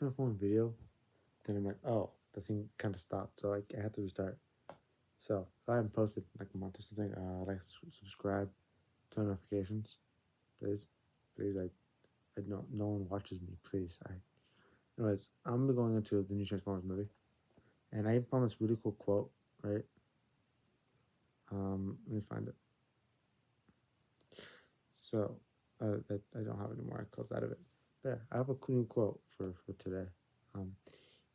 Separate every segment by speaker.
Speaker 1: my phone video, then I'm like, oh, the thing kind of stopped, so like I had to restart. So if I haven't posted like a month or something, like subscribe, turn notifications, please, please. I know no one watches me, please. Anyways, I'm gonna be going into the new Transformers movie, and I found this really cool quote. Right, let me find it. So, I don't have any more. I closed out of it. There, I have a new quote for today. Um,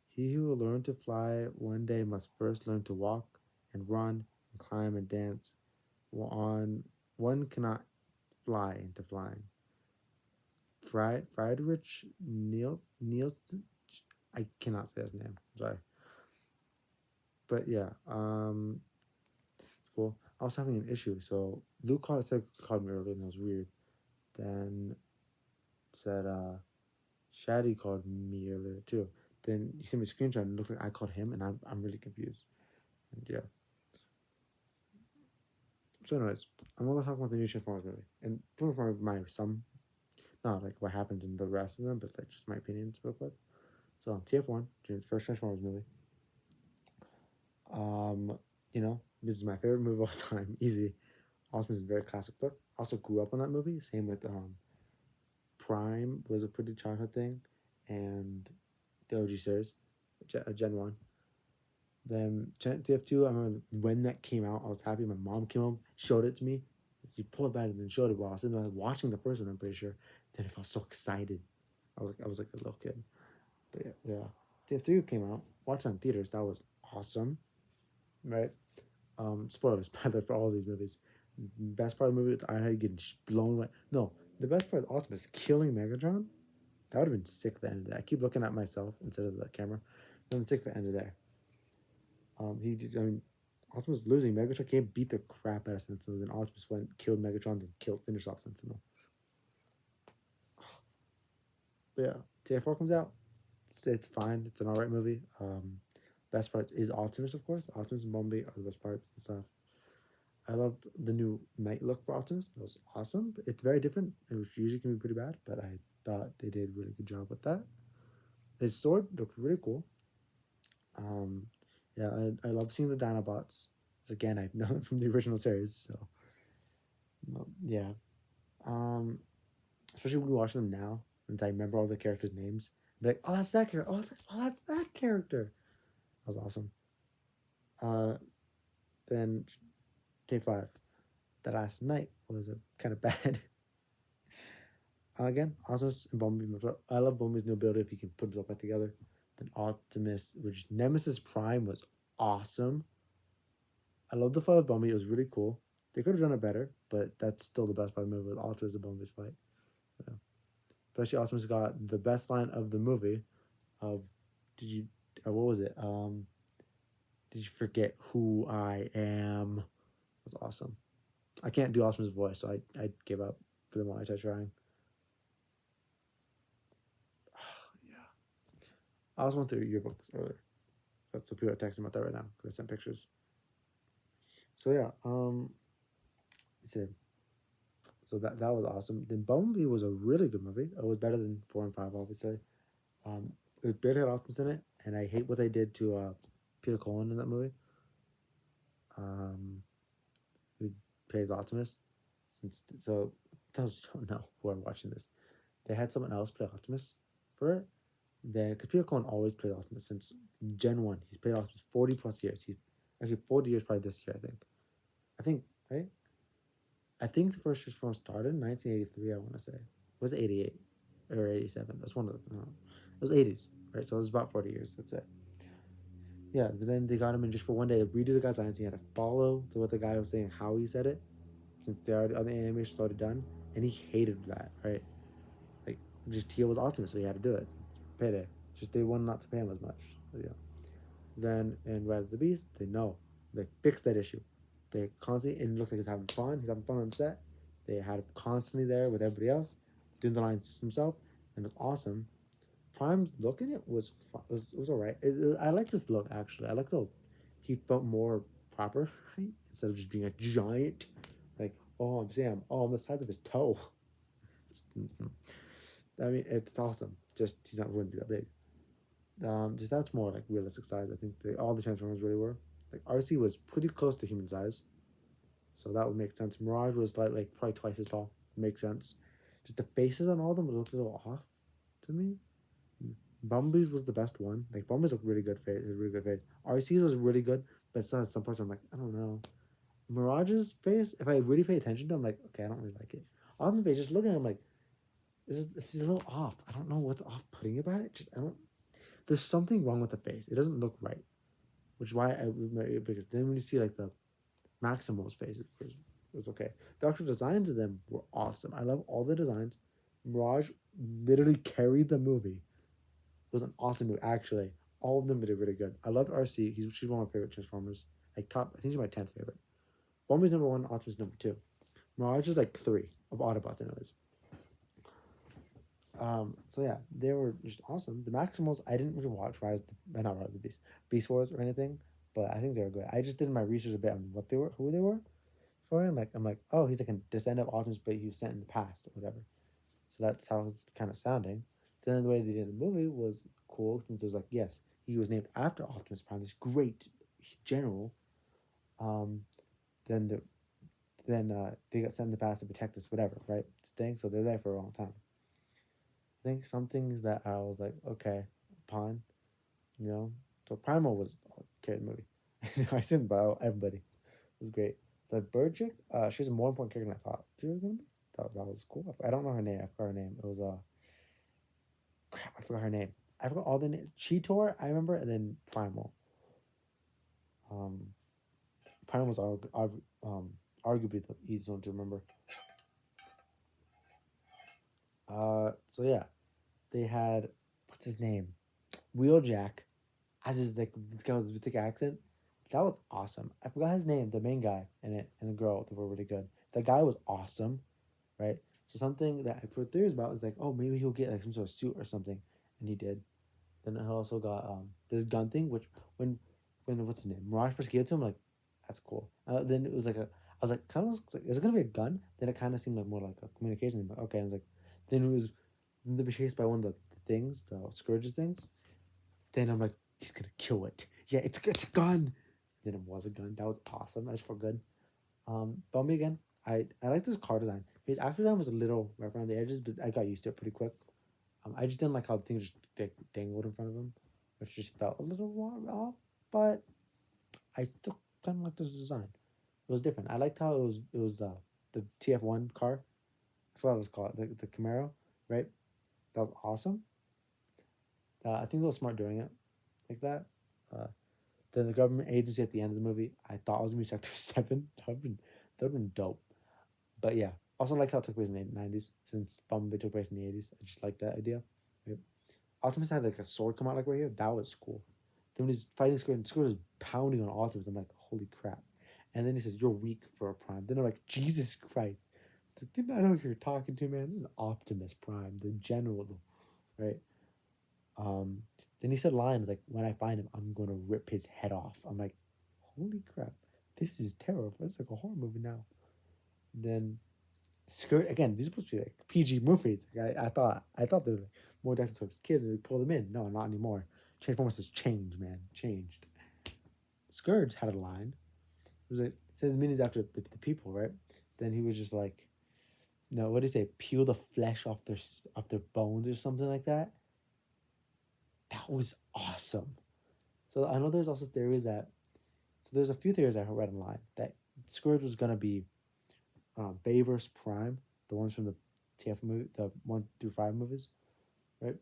Speaker 1: He who will learn to fly one day must first learn to walk and run and climb and dance. On one cannot fly into flying. Friedrich Nielsen. I cannot say his name. Sorry, but yeah, it's cool. I was having an issue, so Luke called me earlier, and it was weird. Then said Shaddy called me earlier too. Then he sent me a screenshot and it looked like I called him, and I'm really confused. And yeah. So, anyways, I'm gonna talk about the new Transformers movie, and from my some, not like what happens in the rest of them, but like just my opinions real quick. So, TF1, the first Transformers movie. Um, this is my favorite movie of all time, easy. Optimus is a very classic book. Also grew up on that movie. Same with Prime was a pretty childhood thing, and the OG series, Gen 1. Then TF2, I remember when that came out, I was happy. My mom came home, showed it to me. She pulled it back and then showed it while I was sitting there watching the first one, I'm pretty sure. Then I felt so excited. I was like a little kid. But yeah. TF3 came out, watched it in theaters. That was awesome. Right? Spoilers, by the way, for all of these movies. Best part of the movie, I had getting blown away. No, the best part of Optimus killing Megatron. That would have been sick at the end of that. I keep looking at myself instead of the camera. I'm sick at the end of there. He did, I mean, Optimus losing. Megatron can't beat the crap out of Sentinel. Then Optimus went, killed Megatron, then finished off Sentinel. But yeah, TF4 comes out. It's fine. It's an alright movie. Best parts is Optimus, of course. Optimus and Bumblebee are the best parts and stuff. I loved the new night look for Optimus. That was awesome. It's very different. It was usually can be pretty bad, but I thought they did a really good job with that. His sword looked really cool. Um, yeah, I love seeing the Dinobots. Again, I've known them from the original series, so yeah. Um, Especially when we watch them now, and I remember all the characters' names. Be like, oh, that's that character. Oh, that's that character. That was awesome. Uh, then K5. The last night was a kind of bad. Again, Optimus and Bumblebee. I love Bumblebee's new ability if he can put himself back together. Then Optimus, which Nemesis Prime was awesome. I love the fight with Bumblebee. It was really cool. They could have done it better, but that's still the best part of the movie with Optimus and Bumblebee's fight. Yeah. Especially Optimus got the best line of the movie of did you what was it? Did you forget who I am? That's awesome. I can't do Optimus' voice, so I gave up for the moment I tried trying. Yeah. I also went through your book earlier. That's what people are texting about that right now because I sent pictures. So yeah, so that was awesome. Then Bumblebee was a really good movie. It was better than 4 and 5, obviously. It barely had Optimus in it, and I hate what they did to Peter Cullen in that movie. Who plays Optimus? So those don't know who are watching this. They had someone else play Optimus for it. Then because Peter Cullen always played Optimus since Gen 1. He's played Optimus 40 plus years. He's actually 40 years probably this year. I think right. I think the first Transformers started in 1983. I want to say was it 88 or 87. That's one of the. No, it was 80s, right? So it was about 40 years. That's it. Yeah, but then they got him in just for one day. Redo the guy's lines. He had to follow to what the guy was saying, how he said it, since the animation was already done, and he hated that, right? Like just Tio was Optimus, so he had to do it. It's payday. Just they wanted not to pay him as much. So, yeah. Then in Rise of the Beast, they fixed that issue. They constantly and it looks like he's having fun. He's having fun on set. They had him constantly there with everybody else, doing the lines just himself, and it was awesome. Prime's look in it was alright. I like this look actually. I like the he felt more proper, right? Instead of just being a giant, like oh I'm Sam, oh I'm the size of his toe. It's, I mean it's awesome. Just he's not going to be that big. Just that's more like realistic size. I think all the Transformers really were. Like RC was pretty close to human size, so that would make sense. Mirage was like probably twice as tall. Makes sense. Just the faces on all of them looked a little off to me. Bumblebee's was the best one. Like Bumblebee's looked really good face, really good face. RC was really good, but still had some parts I'm like, I don't know. Mirage's face, if I really pay attention to, I'm like, okay, I don't really like it. On the face, just looking, I'm like, this is a little off. I don't know what's off-putting about it. Just I don't. There's something wrong with the face. It doesn't look right, which is why because then when you see like the Maximo's face, it was okay. The actual designs of them were awesome. I love all the designs. Mirage literally carried the movie. It was an awesome movie, actually. All of them did really good. I loved RC. She's one of my favorite Transformers. Like top, I think she's my 10th favorite. Bumblebee's number one, Optimus number two. Mirage is like three of Autobots, anyways. So yeah, they were just awesome. The Maximals, I didn't really watch not Rise of the Beast Wars or anything, but I think they were good. I just did my research a bit on what they were, who they were for him. Like I'm like, oh, he's like a descendant of Optimus, but he was sent in the past or whatever. So that's how it's kind of sounding. Then the way they did the movie was cool since it was like, yes, he was named after Optimus Prime, this great general. Um, then they got sent in the past to protect us, whatever, right? This thing. So they're there for a long time. I think some things that I was like, okay, upon, you know. So Primal was a great movie. I said about everybody. It was great. But Burchick, she's a more important character than I thought she was gonna be. That was cool. I don't know her name. I forgot her name. It was crap. I forgot her name. I forgot all the names. Cheetor, I remember, and then Primal. Um, Primal was arguably the easiest one to remember. So yeah, they had what's his name, Wheeljack, as his like this guy with the thick accent. That was awesome. I forgot his name, the main guy in it, and the girl that were really good. The guy was awesome, right? So something that I put theories about is like, oh, maybe he'll get like some sort of suit or something, and he did. Then I also got this gun thing, which when what's his name, Mirage first gave it to him, like that's cool. Then it was like I was like, kind of like, is it gonna be a gun? Then it kind of seemed like more like a communication thing. But okay, and it's like, then it was then they were chased by one of the things, the Scourge's things. Then I'm like, he's gonna kill it. Yeah, it's a gun. Then it was a gun. That was awesome. That's for good. Bumby again. I like this car design. His after design was a little rough around the edges, but I got used to it pretty quick. I just didn't like how the thing just dangled in front of him, which just felt a little off. But I still kind of like this design. It was different. I liked how it was the TF1 car. I forgot what it was called. The Camaro, right? That was awesome. I think they were smart doing it like that. Uh, then the government agency at the end of the movie, I thought it was gonna be Sector 7. That would have been dope. But yeah, also liked how it took place in the 90s since Bumblebee took place in the 80s. I just like that idea. Right? Optimus had like a sword come out like right here. That was cool. Then when he's fighting Scourge, and Scourge is pounding on Optimus, I'm like, holy crap. And then he says, you're weak for a Prime. Then I'm like, Jesus Christ. Didn't I know who you're talking to, man? This is Optimus Prime, the general, right? Um, then he said line like, when I find him, I'm gonna rip his head off. I'm like, holy crap, this is terrible. It's like a horror movie now. Then Skirt again. These are supposed to be like PG movies. Like, I thought they were like, more directed towards kids and we pull them in. No, not anymore. Transformers has changed, man. Changed. Scourge had a line. It was like says minutes after the people, right? Then he was just like, no, what did he say? Peel the flesh off their bones or something like that. That was awesome. So I know there's also theories that so there's a few theories I read online that Scourge was gonna be Bayverse Prime, the ones from the TF movie, the 1 through 5 movies, right?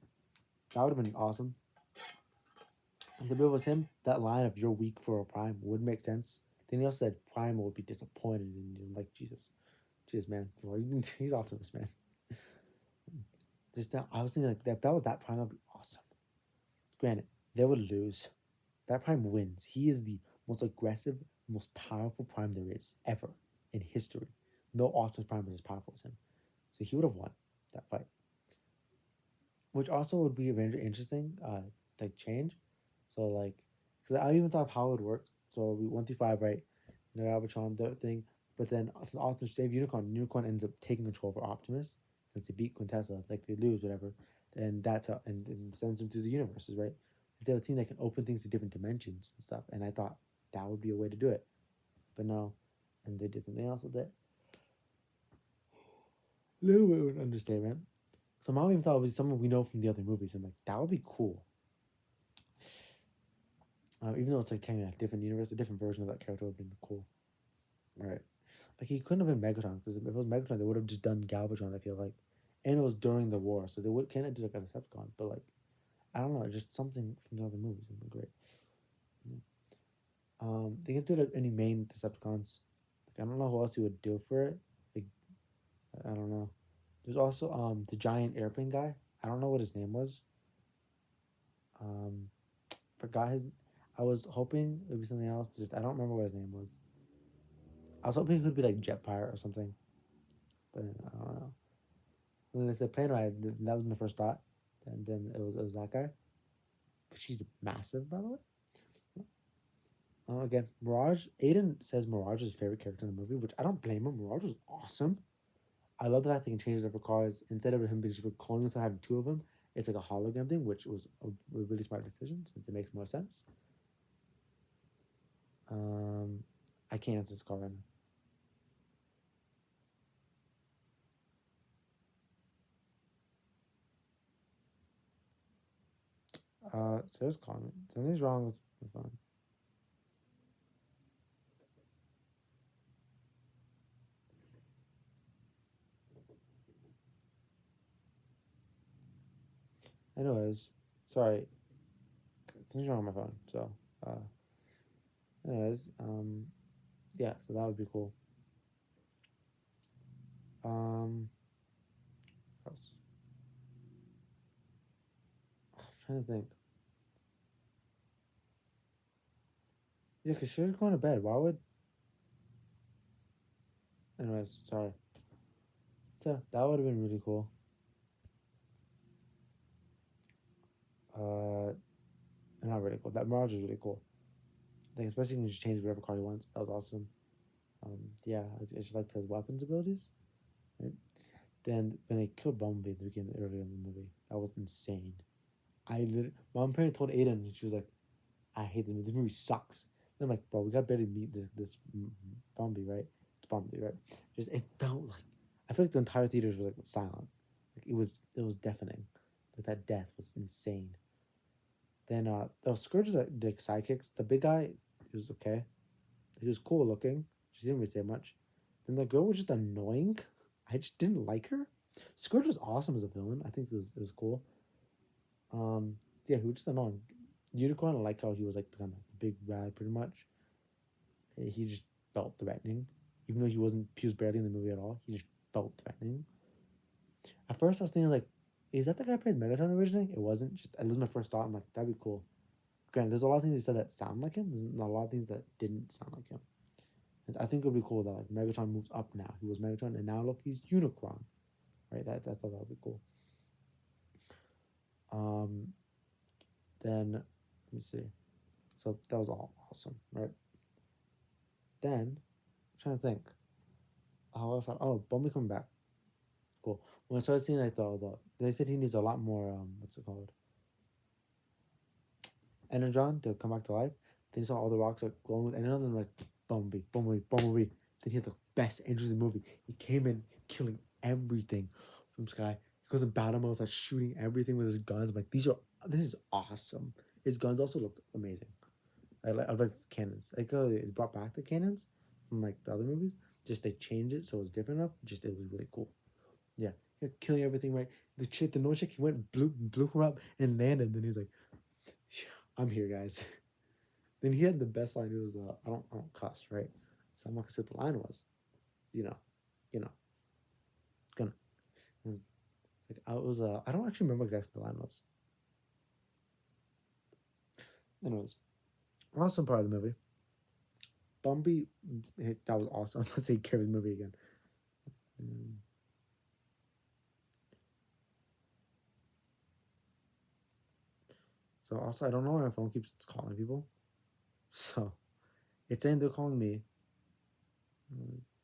Speaker 1: That would have been awesome. If it was him, that line of "You're weak for a Prime" would make sense. Then he also said Prime would be disappointed in you, like Jesus, Jesus man, he's Optimus man. Just now, I was thinking like if that was that Prime, that'd be awesome. Granted, they would lose. That Prime wins. He is the most aggressive, most powerful Prime there is ever in history. No Optimus Prime is as powerful as him. So he would have won that fight. Which also would be very interesting, like change. So like, because I even thought how it would work. So we 1 through 5, right? You know, Arbitron, the thing. But then since Optimus save Unicorn ends up taking control over Optimus. Since they beat Quintessa, like they lose, whatever. And that's how, and sends him through the universes, right? instead of a team that can open things to different dimensions and stuff. And I thought that would be a way to do it, but no, and they did something else with it. A little bit of an understatement. So mom even thought it was someone we know from the other movies. I'm like, that would be cool. Even though it's like technically a different universe, a different version of that character would have been cool. All right. Like he couldn't have been Megatron because if it was Megatron, they would have just done Galvatron. I feel like, and it was during the war, so they would kind of do like a Decepticon. But like, I don't know, just something from the other movies would be great. They can do like any main Decepticons. Like I don't know who else you would do for it. Like I don't know. There's also the giant airplane guy. I don't know what his name was. Um, forgot his. I was hoping it would be something else. Just I don't remember what his name was. I was hoping it could be like Jet Pirate or something, but I don't know. And then it's a plane ride. That was my first thought, and then it was that guy. But she's massive, by the way. Again, Mirage. Aiden says Mirage is his favorite character in the movie, which I don't blame him. Mirage was awesome. I love the fact they can change different cars instead of him being just cloning to having two of them. It's like a hologram thing, which was a really smart decision since it makes more sense. Um, I can't answer this call right now. Sarah's calling me. Something's wrong with the phone. Anyways, sorry, something's wrong with my phone. So, anyways, yeah, so that would be cool. What else? I'm trying to think. Yeah, cause she's going to bed. Why would? Anyways, sorry. So that would have been really cool. Uh, not really cool. That Mirage is really cool. Like especially when you just change whatever car you want. That was awesome. Yeah, I just liked his weapons abilities. Right? Then when they killed Bumblebee at the beginning earlier in the movie, that was insane. I literally, mom apparently told Aiden, and she was like, "I hate the movie. This movie sucks." And I'm like, "Bro, we got better meet this Bumblebee, right? It's Bumblebee, right?" Just it felt like I feel like the entire theaters were like silent. Like it was deafening. Like that death was insane. Then those Scourge's the sidekicks. The big guy, he was okay. He was cool looking. She didn't really say much. Then the girl was just annoying. I just didn't like her. Scourge was awesome as a villain. I think it was cool. Yeah, he was just annoying. Unicorn, I like how he was like kind of the big bad, pretty much. He just felt threatening, even though he was barely in the movie at all. He just felt threatening. At first, I was thinking like, is that the guy who played Megatron originally? It wasn't. Just that was my first thought. I'm like, that'd be cool. Granted, there's a lot of things he said that sound like him. There's a lot of things that didn't sound like him. And I think it would be cool that like Megatron moves up now. He was Megatron, and now look, he's Unicron. Right? I thought that would be cool. Um, then let me see. So that was all awesome, right? Then I'm trying to think. How else? Oh, Bumblebee coming back. Cool. When I started seeing like they said he needs a lot more. What's it called? Energon to come back to life. Then you saw all the rocks like glowing with energon. And like Bumblebee, Bumblebee, Bumblebee. Then he had the best entrance in the movie. He came in killing everything from Sky. He goes in battle mode, starts shooting everything with his guns. I'm like, this is awesome. His guns also look amazing. I like cannons. Like they brought back the cannons from like the other movies. Just they changed it so it was different enough. Just it was really cool. Yeah, killing everything right. The no chick, he went blew her up and landed. Then he's like, "I'm here, guys." Then he had the best line. It was, "I don't cuss, right?" So I'm not gonna say what the line was. You know, you know, gonna. Like I was, I don't actually remember exactly what the line was. Anyways, awesome part of the movie. Bumby, that was awesome. Let's say carry the movie again. Mm. So also, I don't know why my phone keeps calling people. So it's saying they're calling me.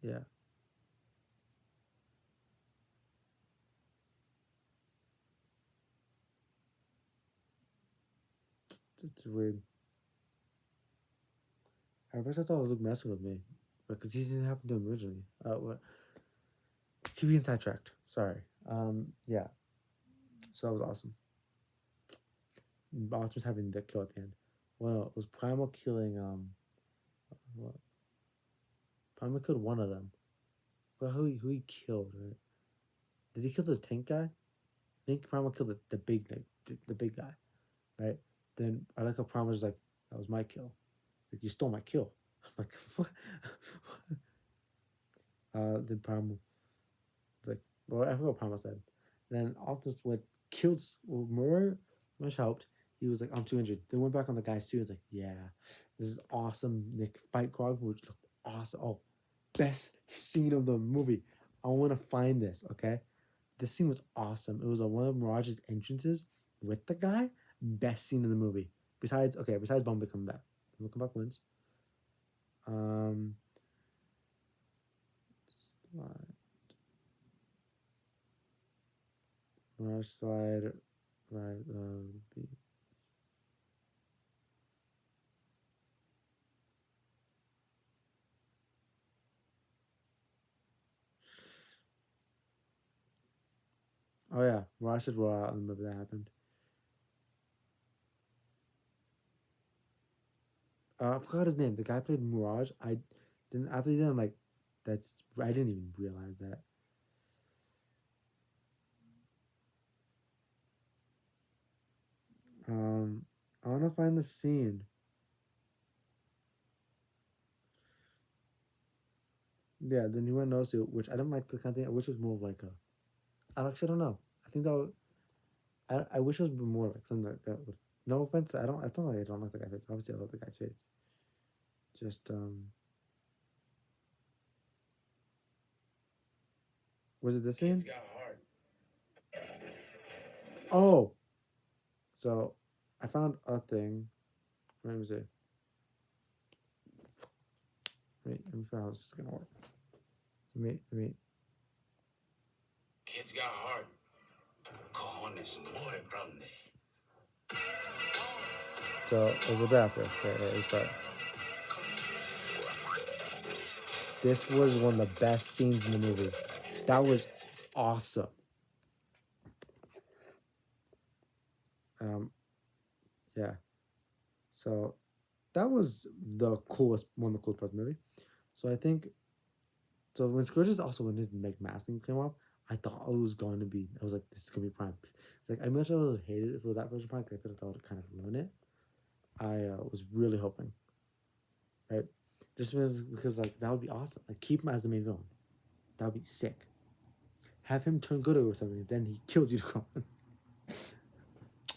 Speaker 1: Yeah. It's weird. At first I thought it was Luke messing with me, because he didn't happen to him originally. What? Keep being sidetracked. Sorry. Yeah. So that was awesome. Optimus having the kill at the end. Well, it was Primal killing what? Primal killed one of them. Well, who he killed? Right? Did he kill the tank guy? I think Primal killed the big the big guy, right? Then I like how Primal was like, that was my kill. Like, you stole my kill. I'm like, what? Then Primal was like, well, I forgot what Primal said. Then Optimus went killed. Well, Murray much helped. He was like, I'm too injured. Then went back on the guy's suit. He was like, yeah, this is awesome. Nick fight Grog, which looked awesome. Oh, best scene of the movie. I want to find this. Okay, this scene was awesome. It was one of Mirage's entrances with the guy. Best scene in the movie. Besides Bumblebee coming back. Bumblebee come back wins. Slide. Mirage slide. Right. Oh yeah, Mirage should roll out in the movie that happened. I forgot his name. The guy played Mirage. I didn't after then I'm like, that's I didn't even realize that. I wanna find the scene. Yeah, the new one knows which I don't like the kind of thing. I wish it was more of like a I actually don't know. I think that would, I wish it was more like something like that would no offense, I don't it's not like I don't like the guy's face. Obviously I love the guy's face. Just was it this scene? Oh, so I found a thing. Let me see. Let me figure out how this is gonna work. Let me. Kids got heart. Cojones muy grande. So there's a bit after. Okay, it's better. This was one of the best scenes in the movie. That was awesome. Yeah. So that was the coolest one of the coolest parts of the movie. So I think so when Scourge's also when his like masking came off, I thought it was going to be I was like, this is gonna be Prime. Like I much I would have hated if it was that version of Prime, because I thought it would kind of ruin it. I was really hoping. Right? Just because like that would be awesome. Like keep him as the main villain. That would be sick. Have him turn good or something, then he kills Unicron.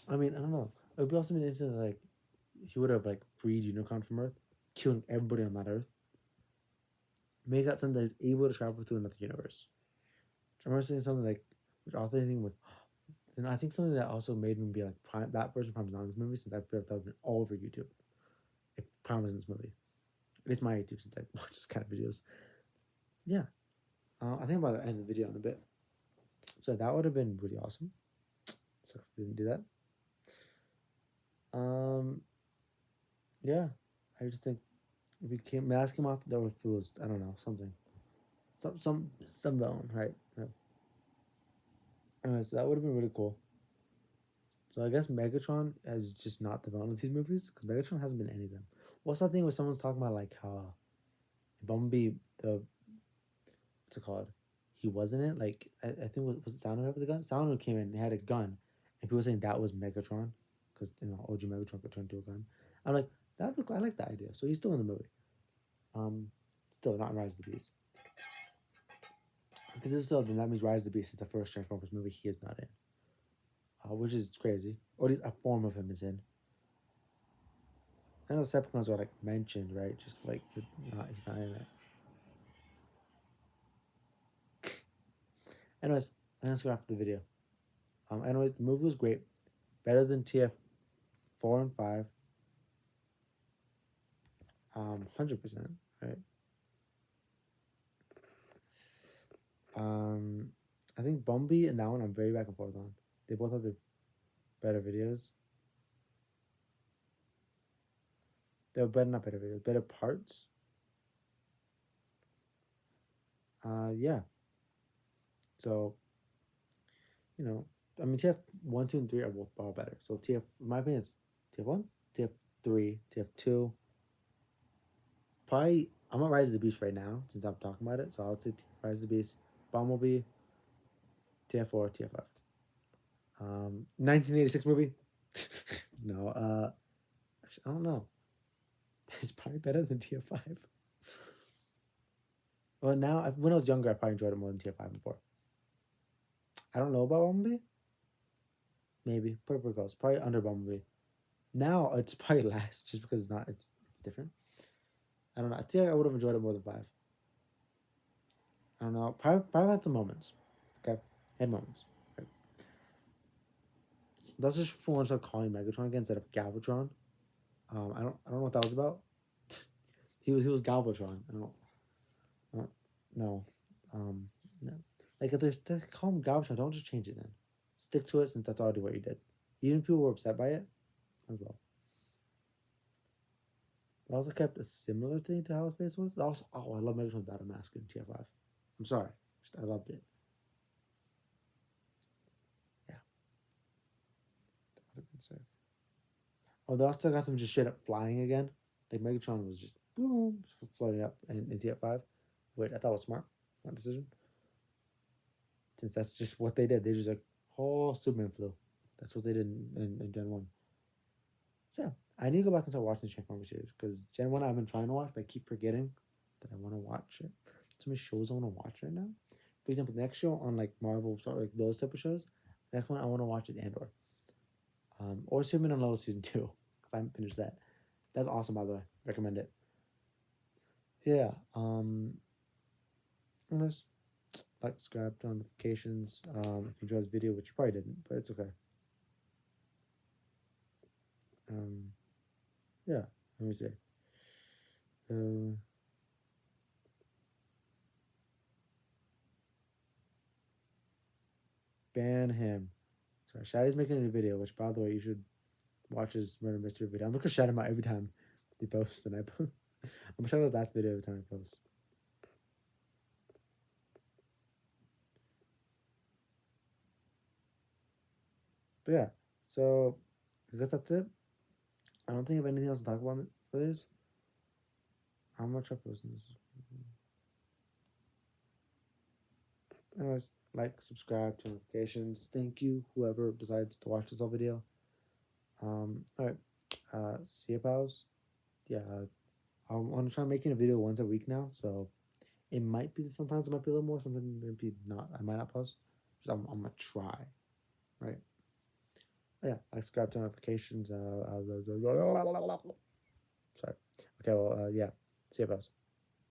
Speaker 1: I mean, I don't know. It would be also been interesting like he would have like freed Unicron from Earth, killing everybody on that Earth. Make that something that is able to travel through another universe. I remember saying something like, which also I think was, and I think something that also made me be like, Prime, that version of Prime is not in this movie, since I feel like that would have been all over YouTube if Prime was in this movie. At least my YouTube, since I watch this kind of videos. Yeah, I think I'm about to end the video in a bit. So that would have been really awesome. Sucks we didn't do that. Yeah, I just think if we can mask him off the door, if it was, I don't know, something, some villain, right? Yeah. Anyway, so that would have been really cool. So I guess Megatron is just not the villain of these movies, because Megatron hasn't been any of them. What's that thing where someone's talking about like how Bumblebee, the what's it called? He wasn't it. Like I think was it Soundwave with the gun? Soundwave came in and had a gun, and people were saying that was Megatron, because OG Megatron could turn into a gun. I'm like that. I like that idea. So he's still in the movie. Still not in Rise of the Beast. Because if so, then that means Rise of the Beast is the first Transformers movie he is not in, which is crazy. Or at least a form of him is in. I know Decepticons are like mentioned, right? Just like he's not in it. Anyways, let's go after the video. Anyways, the movie was great, better than TF 4 and 5. 100%, right? I think Bumblebee and that one I'm very back and forth on. They both have the better videos. They're better, not better videos, better parts. Yeah. So, you know, I mean, TF 1, 2, and 3 are both far better. So TF, in my opinion, it's TF 1, TF 3, TF 2. Probably, I'm on Rise of the Beast right now since I'm talking about it. So I'll take Rise of the Beast, Bumblebee, TF 4, TF 5. 1986 movie. No, actually, I don't know. It's probably better than TF 5. Well, now, when I was younger, I probably enjoyed it more than TF 5 before. I don't know about Bumblebee. Maybe Purple Ghost, probably under Bumblebee. Now it's probably last, just because it's different. I don't know. I feel like I would have enjoyed it more than 5. I don't know. Probably had some moments. Okay, had moments. Right. That's just for once, calling Megatron again instead of Galvatron. I don't know what that was about. He was Galvatron. I don't know. No. Like if they call him Galvatron, don't just change it then. Stick to it since that's already what you did. Even if people were upset by it, as well. I also kept a similar thing to how his face was. Also, I love Megatron's battle mask in TF5. I'm sorry, I loved it. Yeah, that would have been sick. Oh, they also got them just straight up flying again. Like Megatron was just boom, floating up in TF5, which I thought was smart decision. Since that's just what they did. They just like, oh, Superman flew. That's what they did in Gen 1. So yeah, I need to go back and start watching the Transformers series because Gen 1 I've been trying to watch, but I keep forgetting that I want to watch it. So many shows I want to watch right now. For example, the next show on like Marvel, like those type of shows, the next one I want to watch is Andor. Or Superman Unloaded Season 2, because I haven't finished that. That's awesome, by the way. Recommend it. Yeah. Just like, subscribe, turn notifications. If you enjoyed this video, which you probably didn't, but it's okay. Yeah. Let me see. Ban him. Sorry, Shaddy's making a new video, which, by the way, you should watch his murder mystery video. I'm gonna shout him out every time he posts, and I post. I'm gonna shout out his last video every time I post. But yeah, so I guess that's it. I don't think I have anything else to talk about for this. How much I posting this? Anyways, like, subscribe, turn notifications. Thank you, whoever decides to watch this whole video. All right. See you, pals. Yeah, I'm gonna try making a video once a week now. So it might be, sometimes it might be a little more, sometimes it might be not. I might not post. Just I'm gonna try. Right. Yeah, like, subscribe to notifications. Sorry. Okay, well, yeah. See you, pals.